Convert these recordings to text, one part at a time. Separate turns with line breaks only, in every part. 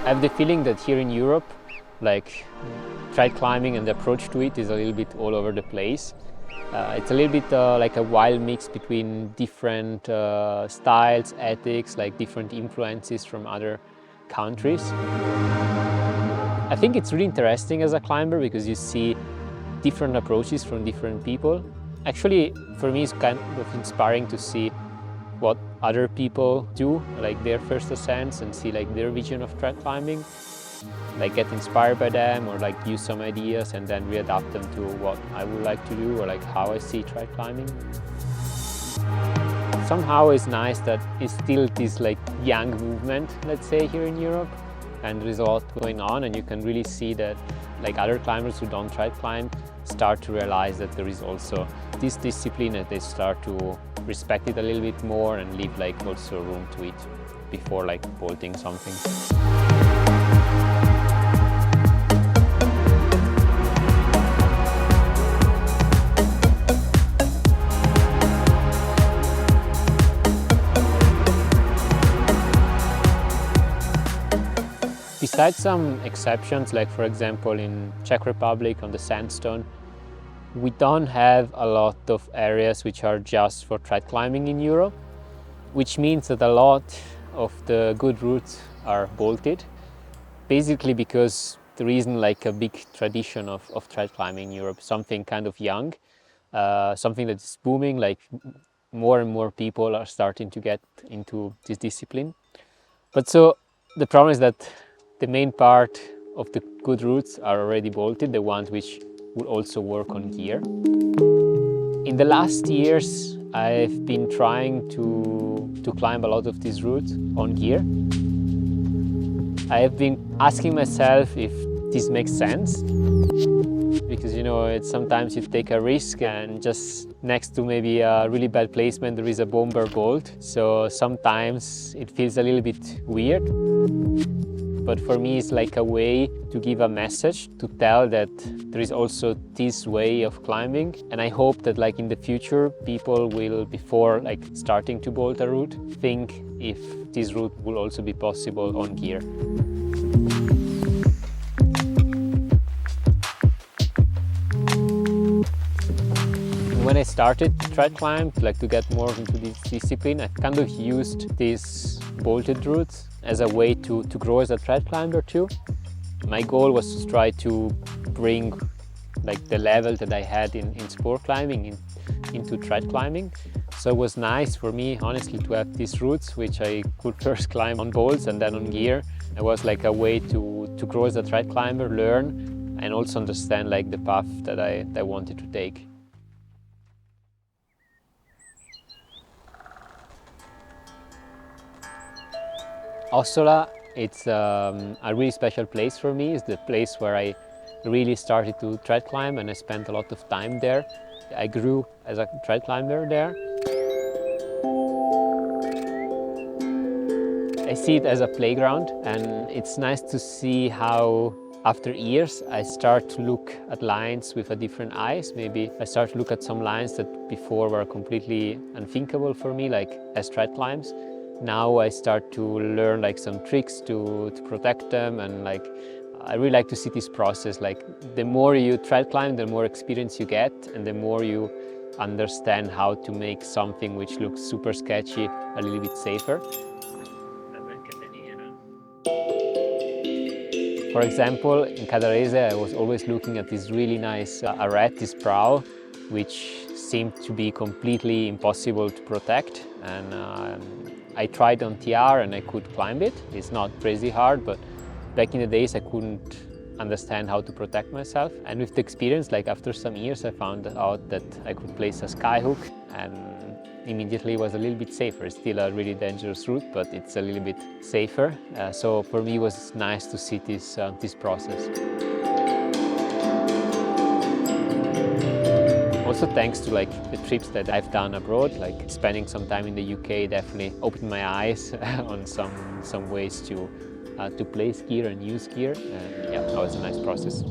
I have the feeling that here in Europe, like trad climbing and the approach to it is a little bit all over the place. It's a little bit like a wild mix between different styles, ethics, like different influences from other countries. I think it's really interesting as a climber because you see different approaches from different people. Actually, for me, it's kind of inspiring to see what other people do, like their first ascents, and see like their vision of trad climbing, like get inspired by them or like use some ideas and then readapt them to what I would like to do or like how I see trad climbing. Somehow it's nice that it's still this like young movement, let's say, here in Europe, and there is a lot going on, and you can really see that like other climbers who don't trad climb start to realize that there is also this discipline, and they start to respect it a little bit more and leave like also room to it before like bolting something. Besides some exceptions, like for example in Czech Republic on the sandstone, we don't have a lot of areas which are just for trad climbing in Europe, which means that a lot of the good routes are bolted, basically because there isn't like a big tradition of trad climbing in Europe, something kind of young, something that's booming, like more and more people are starting to get into this discipline. But so the problem is that the main part of the good routes are already bolted, the ones which would also work on gear. In the last years, I've been trying to climb a lot of these routes on gear. I've been asking myself if this makes sense, because you know, it's sometimes you take a risk and just next to maybe a really bad placement there is a bomber bolt, so sometimes it feels a little bit weird. But for me, it's like a way to give a message, to tell that there is also this way of climbing. And I hope that like in the future, people will, before like starting to bolt a route, think if this route will also be possible on gear. When I started to trad climb, like to get more into this discipline, I kind of used these bolted routes as a way to grow as a trad climber too. My goal was to try to bring like the level that I had in sport climbing into trad climbing. So it was nice for me, honestly, to have these routes which I could first climb on bolts and then on gear. It was like a way to grow as a trad climber, learn, and also understand like the path that I wanted to take. Ossola, it's a really special place for me. It's the place where I really started to trad climb, and I spent a lot of time there. I grew as a trad climber there. I see it as a playground, and it's nice to see how after years I start to look at lines with a different eyes. Maybe I start to look at some lines that before were completely unthinkable for me, like as trad climbs. Now I start to learn like some tricks to protect them, and like I really like to see this process. Like the more you trad climb, the more experience you get, and the more you understand how to make something which looks super sketchy a little bit safer. For example, in Cadarese I was always looking at this really nice arête, this brow, which seemed to be completely impossible to protect, and I tried on TR and I could climb it. It's not crazy hard, but back in the days I couldn't understand how to protect myself. And with the experience, like after some years, I found out that I could place a skyhook, and immediately it was a little bit safer. It's still a really dangerous route, but it's a little bit safer. So for me it was nice to see this process. Also thanks to like the trips that I've done abroad, like spending some time in the UK definitely opened my eyes on some ways to place gear and use gear. Yeah, that was a nice process.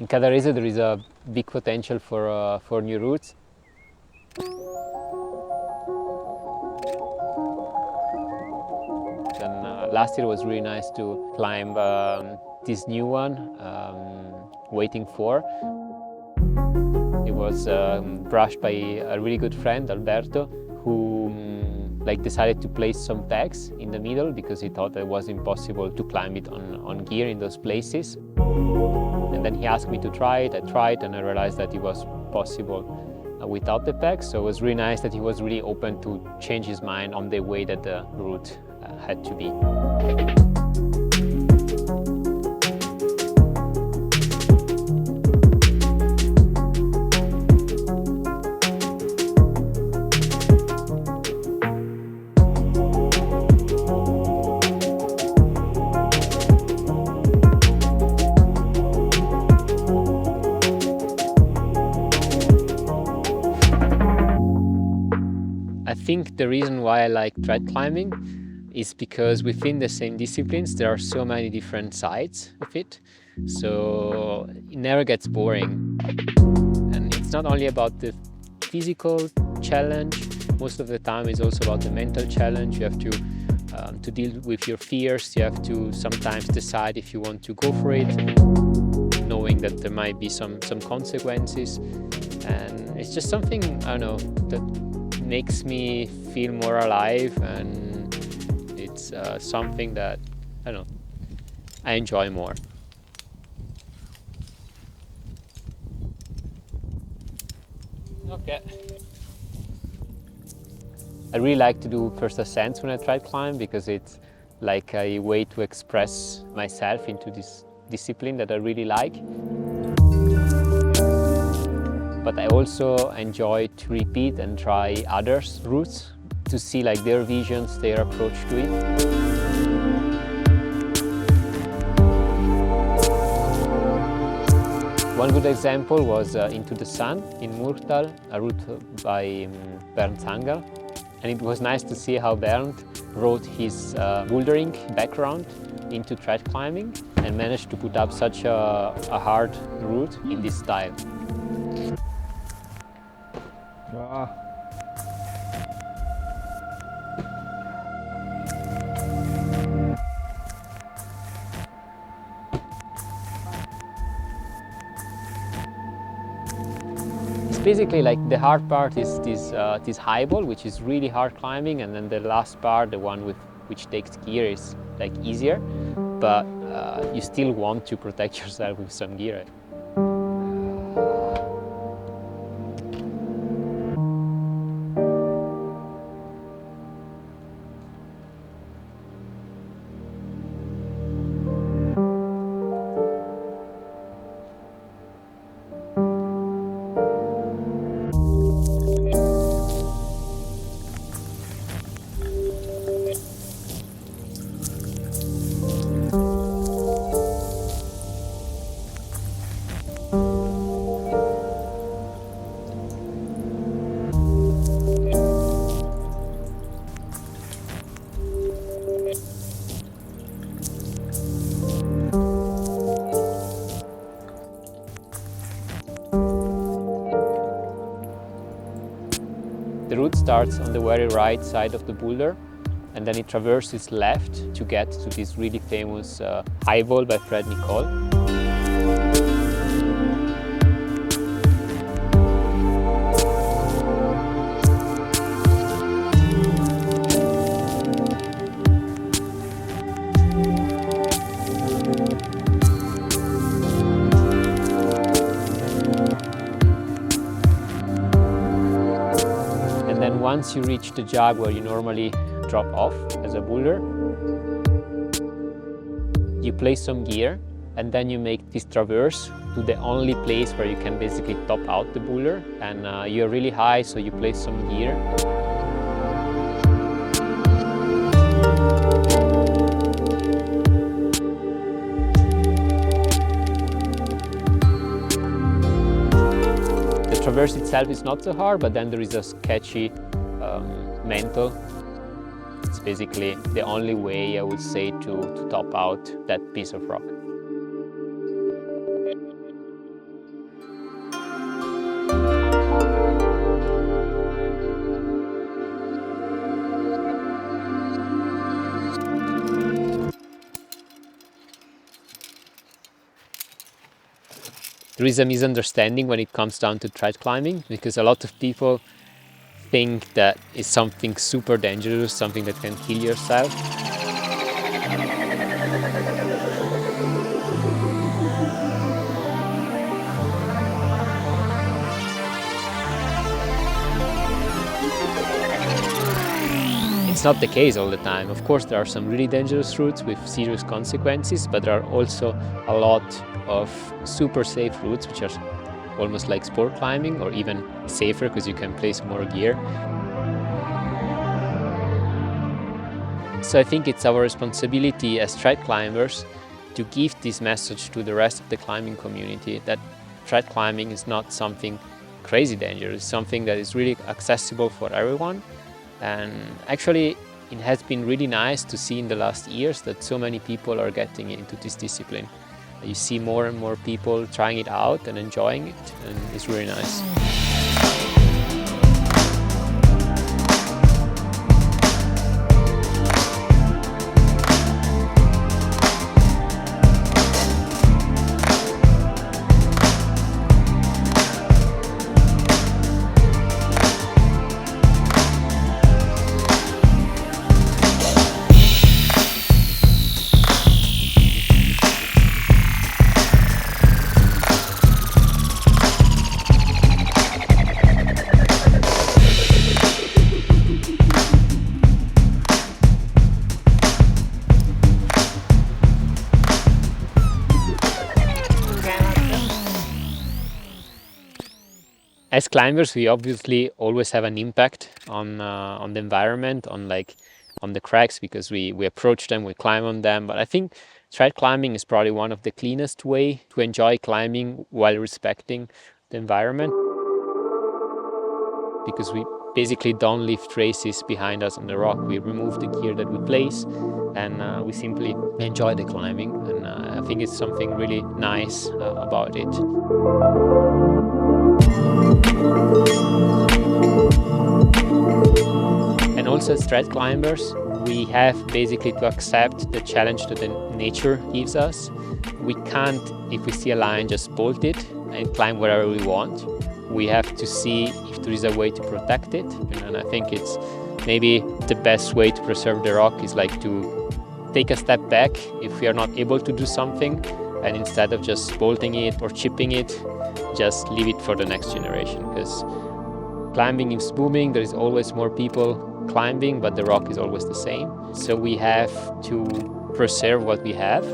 In Cadarese there is a big potential for new routes. And last year was really nice to climb this new one, Waiting For. It was brushed by a really good friend, Alberto, who decided to place some pegs in the middle because he thought that it was impossible to climb it on gear in those places. And then he asked me to try it. I tried and I realized that it was possible without the pegs. So it was really nice that he was really open to change his mind on the way that the route had to be. I think the reason why I like trad climbing is because within the same disciplines there are so many different sides of it, so it never gets boring. And it's not only about the physical challenge, most of the time it's also about the mental challenge. You have to deal with your fears, you have to sometimes decide if you want to go for it, knowing that there might be some consequences. And it's just something, I don't know, that makes me feel more alive, and it's something that, I don't know, I enjoy more. Okay. I really like to do first ascents when I try to climb because it's like a way to express myself into this discipline that I really like. But I also enjoy to repeat and try others' routes to see their visions, their approach to it. One good example was Into the Sun in Murtal, a route by Bernd Zanger. And it was nice to see how Bernd wrote his bouldering background into trad climbing and managed to put up such a hard route in this style. It's basically the hard part is this high ball, which is really hard climbing, and then the last part, the one which takes gear, is easier, but you still want to protect yourself with some gear. The route starts on the very right side of the boulder, and then it traverses left to get to this really famous high wall by Fred Nicole. Once you reach the jug where you normally drop off as a boulder. You place some gear and then you make this traverse to the only place where you can basically top out the boulder, and you're really high, so you place some gear. The traverse itself is not so hard, but then there is a sketchy mantle. It's basically the only way, I would say, to top out that piece of rock. There is a misunderstanding when it comes down to trad climbing, because a lot of people think that it's something super dangerous, something that can kill yourself. It's not the case all the time. Of course, there are some really dangerous routes with serious consequences, but there are also a lot of super safe routes, which are almost like sport climbing, or even safer because you can place more gear. So I think it's our responsibility as trad climbers to give this message to the rest of the climbing community, that trad climbing is not something crazy dangerous, it's something that is really accessible for everyone. And actually, it has been really nice to see in the last years that so many people are getting into this discipline. You see more and more people trying it out and enjoying it, and it's really nice. As climbers, we obviously always have an impact on the environment, on the cracks, because we approach them, we climb on them. But I think trad climbing is probably one of the cleanest way to enjoy climbing while respecting the environment, because we basically don't leave traces behind us on the rock. We remove the gear that we place, and we simply enjoy the climbing. And I think it's something really nice about it. And also as trad climbers, we have basically to accept the challenge that the nature gives us. We can't, if we see a line, just bolt it and climb wherever we want. We have to see if there is a way to protect it. And I think it's maybe the best way to preserve the rock is like to take a step back if we are not able to do something, and instead of just bolting it or chipping it, just leave it for the next generation, because climbing is booming, there is always more people climbing, but the rock is always the same. So we have to preserve what we have.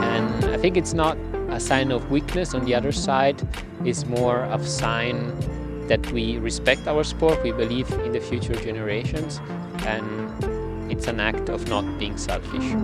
And I think it's not a sign of weakness. On the other side, it's more of a sign that we respect our sport, we believe in the future generations, and it's an act of not being selfish.